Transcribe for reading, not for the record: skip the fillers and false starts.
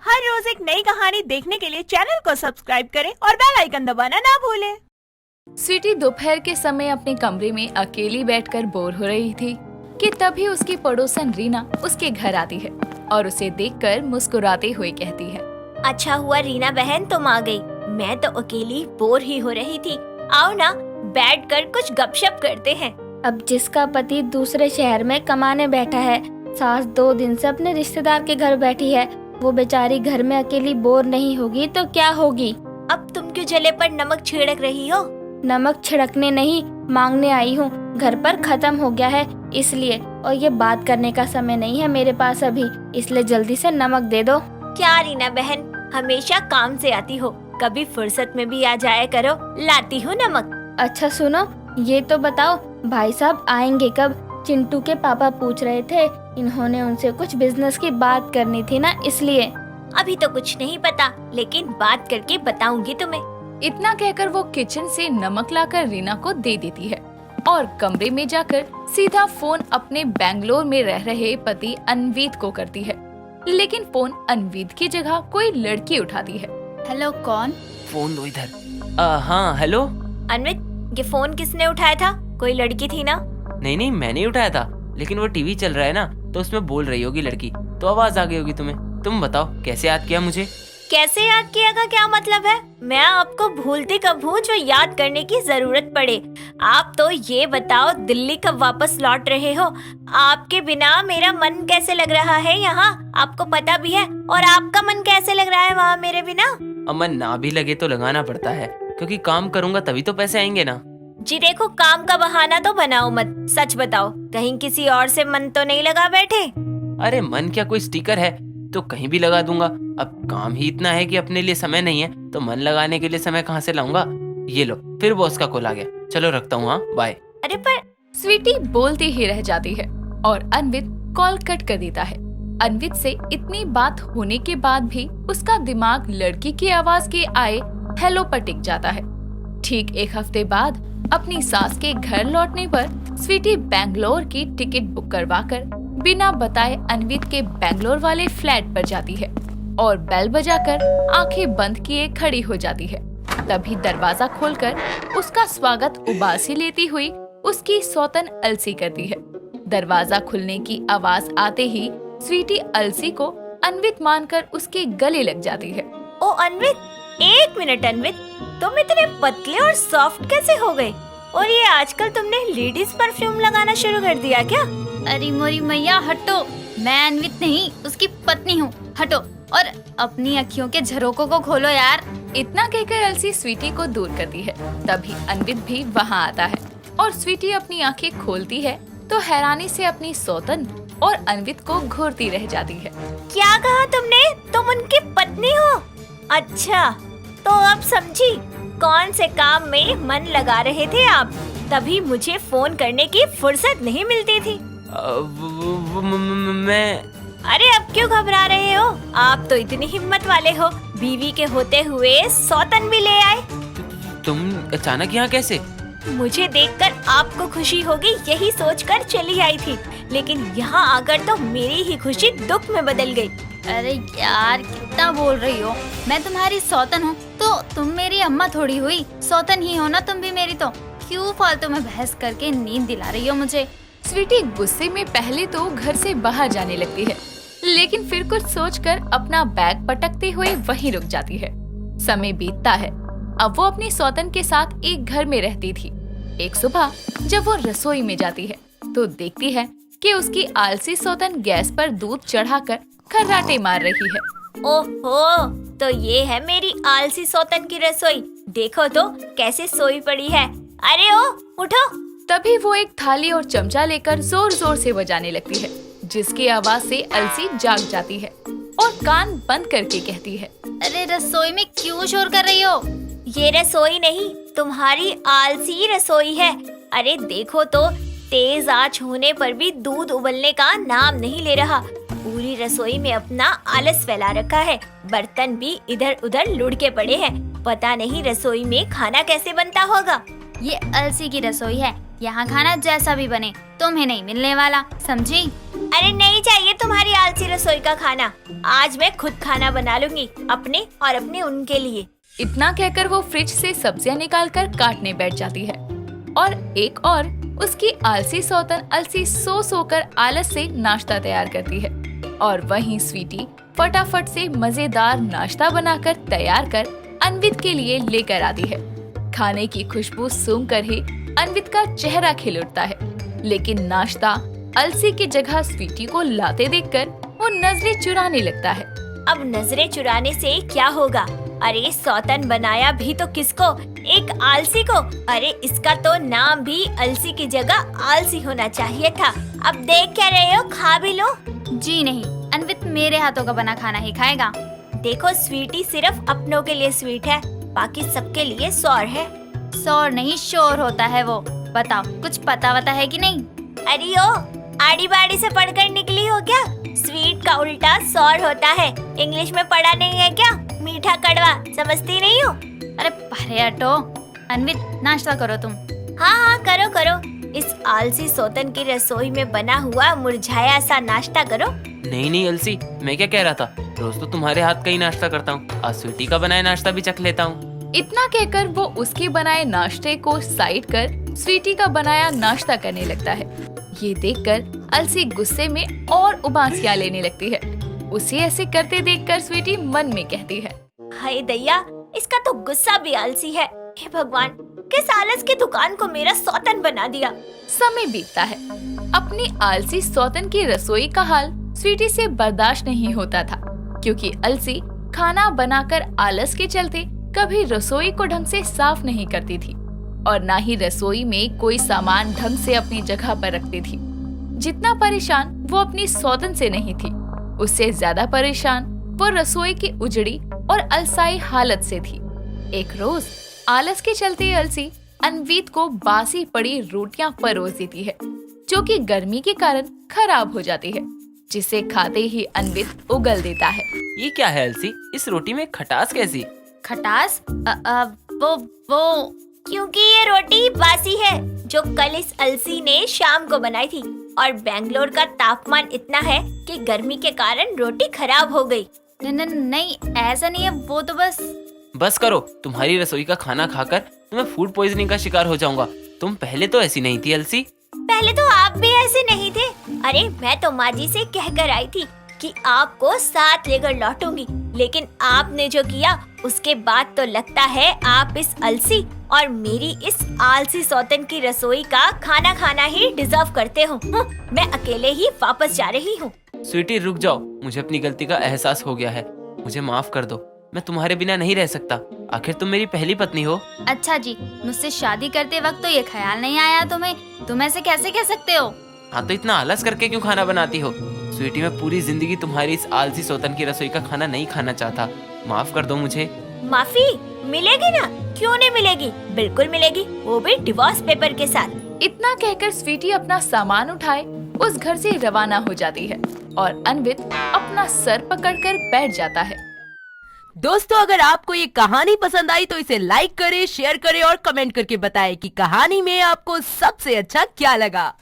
हर रोज एक नई कहानी देखने के लिए चैनल को सब्सक्राइब करें और बेल आइकन दबाना ना भूलें। स्वीटी दोपहर के समय अपने कमरे में अकेली बैठकर बोर हो रही थी कि तभी उसकी पड़ोसन रीना उसके घर आती है और उसे देखकर मुस्कुराते हुए कहती है, अच्छा हुआ रीना बहन तुम आ गई। मैं तो अकेली बोर ही हो रही थी। आओ ना, बैठकर कुछ गपशप करते हैं। अब जिसका पति दूसरे शहर में कमाने बैठा है, सास 2 दिन से अपने रिश्तेदार के घर बैठी है, वो बेचारी घर में अकेली बोर नहीं होगी तो क्या होगी। अब तुम क्यों जले पर नमक छिड़क रही हो? नमक छिड़कने नहीं, मांगने आई हूँ। घर पर खत्म हो गया है इसलिए, और ये बात करने का समय नहीं है मेरे पास अभी, इसलिए जल्दी से नमक दे दो। क्या रीना बहन, हमेशा काम से आती हो, कभी फुर्सत में भी आ जाया करो, लाती हूँ नमक। अच्छा सुनो, ये तो बताओ भाई साहब आएंगे कब? चिंटू के पापा पूछ रहे थे, इन्होंने उनसे कुछ बिजनेस की बात करनी थी ना, इसलिए। अभी तो कुछ नहीं पता, लेकिन बात करके बताऊंगी तुम्हें। इतना कहकर वो किचन से नमक लाकर रीना को दे देती है और कमरे में जाकर सीधा फोन अपने बेंगलोर में रह रहे पति अनवीत को करती है। लेकिन फोन अनवीत की जगह कोई लड़की उठाती है। हेलो, कौन? फोन दो इधर। हाँ हेलो। अनवित, ये फोन किसने उठाया था? कोई लड़की थी ना? नहीं मैंने उठाया था, लेकिन वो टीवी चल रहा है ना, तो उसमें बोल रही होगी लड़की, तो आवाज आ गई होगी तुम्हें। तुम बताओ कैसे याद किया मुझे? कैसे याद किया का क्या मतलब है? मैं आपको भूलती कब हूँ जो याद करने की जरूरत पड़े। आप तो ये बताओ, दिल्ली कब वापस लौट रहे हो? आपके बिना मेरा मन कैसे लग रहा है यहाँ, आपको पता भी है। और आपका मन कैसे लग रहा है वहाँ मेरे बिना? अमन, ना भी लगे तो लगाना पड़ता है, क्योंकि काम करूंगा तभी तो पैसे आएंगे ना। जी देखो, काम का बहाना तो बनाओ मत, सच बताओ, कहीं किसी और से मन तो नहीं लगा बैठे? अरे मन क्या, कोई स्टिकर है तो कहीं भी लगा दूंगा। अब काम ही इतना है कि अपने लिए समय नहीं है, तो मन लगाने के लिए समय कहाँ से लाऊंगा। ये लो, फिर बॉस का कॉल आ गया, चलो रखता हूँ, हाँ बाय। अरे पर स्वीटी बोलती ही रह जाती है और अनवित कॉल कट कर देता है। अनवित से इतनी बात होने के बाद भी उसका दिमाग लड़की की आवाज के आए हेलो पर टिक जाता है। ठीक 1 हफ्ते बाद अपनी सास के घर लौटने पर स्वीटी बेंगलोर की टिकट बुक करवाकर बिना बताए अनवित के बेंगलोर वाले फ्लैट पर जाती है और बेल बजाकर आंखें बंद किए खड़ी हो जाती है। तभी दरवाजा खोलकर उसका स्वागत उबासी लेती हुई उसकी सौतन अलसी करती है। दरवाजा खुलने की आवाज आते ही स्वीटी अलसी को अनवित मानकर उसके गले लग जाती है। ओ अनवित, 1 मिनट अनवित, तुम इतने पतले और सॉफ्ट कैसे हो गए? और ये आजकल तुमने लेडीज परफ्यूम लगाना शुरू कर दिया क्या? अरे मोरी मैया हटो, मैं अनवित नहीं उसकी पत्नी हूँ, हटो। और अपनी अखियों के झरोकों को खोलो यार। इतना कहकर अलसी स्वीटी को दूर करती है। तभी अनवित भी वहाँ आता है और स्वीटी अपनी आंखें खोलती है तो हैरानी से अपनी सौतन और अनवित को घूरती रह जाती है। क्या कहा तुमने? तुम उनकी पत्नी हो? अच्छा, तो अब समझी कौन से काम में मन लगा रहे थे आप, तभी मुझे फोन करने की फुर्सत नहीं मिलती थी। मैं अरे अब क्यों घबरा रहे हो? आप तो इतनी हिम्मत वाले हो, बीवी के होते हुए सौतन भी ले आए। तुम अचानक यहाँ कैसे? मुझे देखकर आपको खुशी होगी यही सोचकर चली आई थी, लेकिन यहाँ आकर तो मेरी ही खुशी दुख में बदल गई। अरे यार कितना बोल रही हो, मैं तुम्हारी सौतन हूँ तो तुम मेरी अम्मा थोड़ी हुई, सौतन ही हो ना तुम भी मेरी, तो क्यों फालतू में बहस करके नींद दिला रही हो मुझे? स्वीटी गुस्से में पहले तो घर से बाहर जाने लगती है, लेकिन फिर कुछ सोचकर अपना बैग पटकते हुए वहीं रुक जाती है। समय बीतता है, अब वो अपनी सौतन के साथ एक घर में रहती थी। एक सुबह जब वो रसोई में जाती है तो देखती है कि उसकी आलसी सौतन गैस पर दूध चढ़ाकर खर्राटे मार रही है। ओहो, तो ये है मेरी आलसी सौतन की रसोई, देखो तो कैसे सोई पड़ी है। अरे ओ उठो। तभी वो एक थाली और चमचा लेकर जोर जोर से बजाने लगती है, जिसकी आवाज से अलसी जाग जाती है और कान बंद करके कहती है, अरे रसोई में क्यों शोर कर रही हो? ये रसोई नहीं, तुम्हारी आलसी रसोई है। अरे देखो तो, तेज आंच होने पर भी दूध उबलने का नाम नहीं ले रहा। पूरी रसोई में अपना आलस फैला रखा है, बर्तन भी इधर उधर लुढ़के पड़े हैं। पता नहीं रसोई में खाना कैसे बनता होगा। ये अलसी की रसोई है, यहाँ खाना जैसा भी बने तुम्हें नहीं मिलने वाला, समझी? अरे नहीं चाहिए तुम्हारी आलसी रसोई का खाना। आज मैं खुद खाना बना लूंगी, अपने और अपने उनके लिए। इतना कहकर वो फ्रिज से सब्जियां निकालकर काटने बैठ जाती है। और एक और उसकी आलसी सौतन अलसी सो सोकर आलस से नाश्ता तैयार करती है। और वहीं स्वीटी फटाफट से मजेदार नाश्ता बनाकर तैयार कर अन्वित के लिए लेकर आती है। खाने की खुशबू सूंघकर ही अन्वित का चेहरा खिल उठता है, लेकिन नाश्ता अलसी की जगह स्वीटी को लाते देखकर वो नजरें चुराने लगता है। अब नजरें चुराने से क्या होगा? अरे सौतन बनाया भी तो किसको? एक आलसी को। अरे इसका तो नाम भी अलसी की जगह आलसी होना चाहिए था। अब देख क्या रहे हो, खा भी लो। जी नहीं, अन्वित मेरे हाथों का बना खाना ही खाएगा। देखो स्वीटी सिर्फ अपनों के लिए स्वीट है, बाकी सबके लिए सौर है। सौर नहीं शोर होता है वो। बताओ कुछ पता वता है कि नहीं? अरे ओ, आड़ी बाड़ी से पढ़कर निकली हो क्या? स्वीट का उल्टा सौर होता है। इंग्लिश में पढ़ा नहीं है क्या? मीठा कड़वा समझती नहीं हो? अरे परे हटो। अन्वित नाश्ता करो तुम। हाँ हाँ करो करो। इस आलसी सौतन की रसोई में बना हुआ मुरझाया सा नाश्ता करो। नहीं नहीं अलसी, मैं क्या कह रहा था, रोज तो तुम्हारे हाथ का ही नाश्ता करता हूँ, आज स्वीटी का बनाया नाश्ता भी चख लेता हूँ। इतना कहकर वो उसके बनाए नाश्ते को साइड कर स्वीटी का बनाया नाश्ता करने लगता है। ये देखकर अलसी गुस्से में और उबासियां लेने लगती है। उसे ऐसे करते देखकर स्वीटी मन में कहती है, हाय दैया, इसका तो गुस्सा भी आलसी है। हे भगवान, किस आलस की दुकान को मेरा सौतन बना दिया। समय बीतता है। अपनी आलसी सौतन की रसोई का हाल स्वीटी से बर्दाश्त नहीं होता था, क्योंकि अलसी खाना बनाकर आलस के चलते कभी रसोई को ढंग से साफ नहीं करती थी और ना ही रसोई में कोई सामान ढंग से अपनी जगह पर रखती थी। जितना परेशान वो अपनी सौतन से नहीं थी, उससे ज्यादा परेशान वो रसोई की उजड़ी और अलसाई हालत से थी। एक रोज आलस के चलते अलसी अन्वित को बासी पड़ी रोटियां परोस देती है, जो कि गर्मी के कारण खराब हो जाती है, जिसे खाते ही अन्वित उगल देता है। ये क्या है अलसी, इस रोटी में खटास कैसी? खटास? वो क्योंकि ये रोटी बासी है, जो कल इस अलसी ने शाम को बनाई थी। और बेंगलोर का तापमान इतना है कि गर्मी के कारण रोटी खराब हो गई। नहीं ऐसा नहीं है, वो तो बस करो, तुम्हारी रसोई का खाना खाकर मैं फूड पॉइजनिंग का शिकार हो जाऊंगा। तुम पहले तो ऐसी नहीं थी अलसी। पहले तो आप भी ऐसे नहीं थे। अरे मैं तो माँ जी से कहकर आई थी कि आपको साथ लेकर लौटूंगी, लेकिन आपने जो किया उसके बाद तो लगता है आप इस अलसी और मेरी इस आलसी सौतन की रसोई का खाना खाना ही डिजर्व करते हो। मैं अकेले ही वापस जा रही हूँ। स्वीटी रुक जाओ, मुझे अपनी गलती का एहसास हो गया है, मुझे माफ कर दो। मैं तुम्हारे बिना नहीं रह सकता, आखिर तुम मेरी पहली पत्नी हो। अच्छा जी, मुझसे शादी करते वक्त तो ये ख्याल नहीं आया तुम्हें? तुम ऐसे कैसे कह सकते हो? हाँ तो इतना आलस करके क्यों खाना बनाती हो? स्वीटी, मैं पूरी जिंदगी तुम्हारी इस आलसी सौतन की रसोई का खाना नहीं खाना चाहता, माफ कर दो मुझे। माफी मिलेगी ना? क्यों नहीं मिलेगी, बिल्कुल मिलेगी, वो भी डिवोर्स पेपर के साथ। इतना कहकर स्वीटी अपना सामान उठाए उस घर से रवाना हो जाती है और अन्वित अपना सर पकड़कर बैठ जाता है। दोस्तों, अगर आपको ये कहानी पसंद आई तो इसे लाइक करें, शेयर करें और कमेंट करके बताएं कि कहानी में आपको सबसे अच्छा क्या लगा।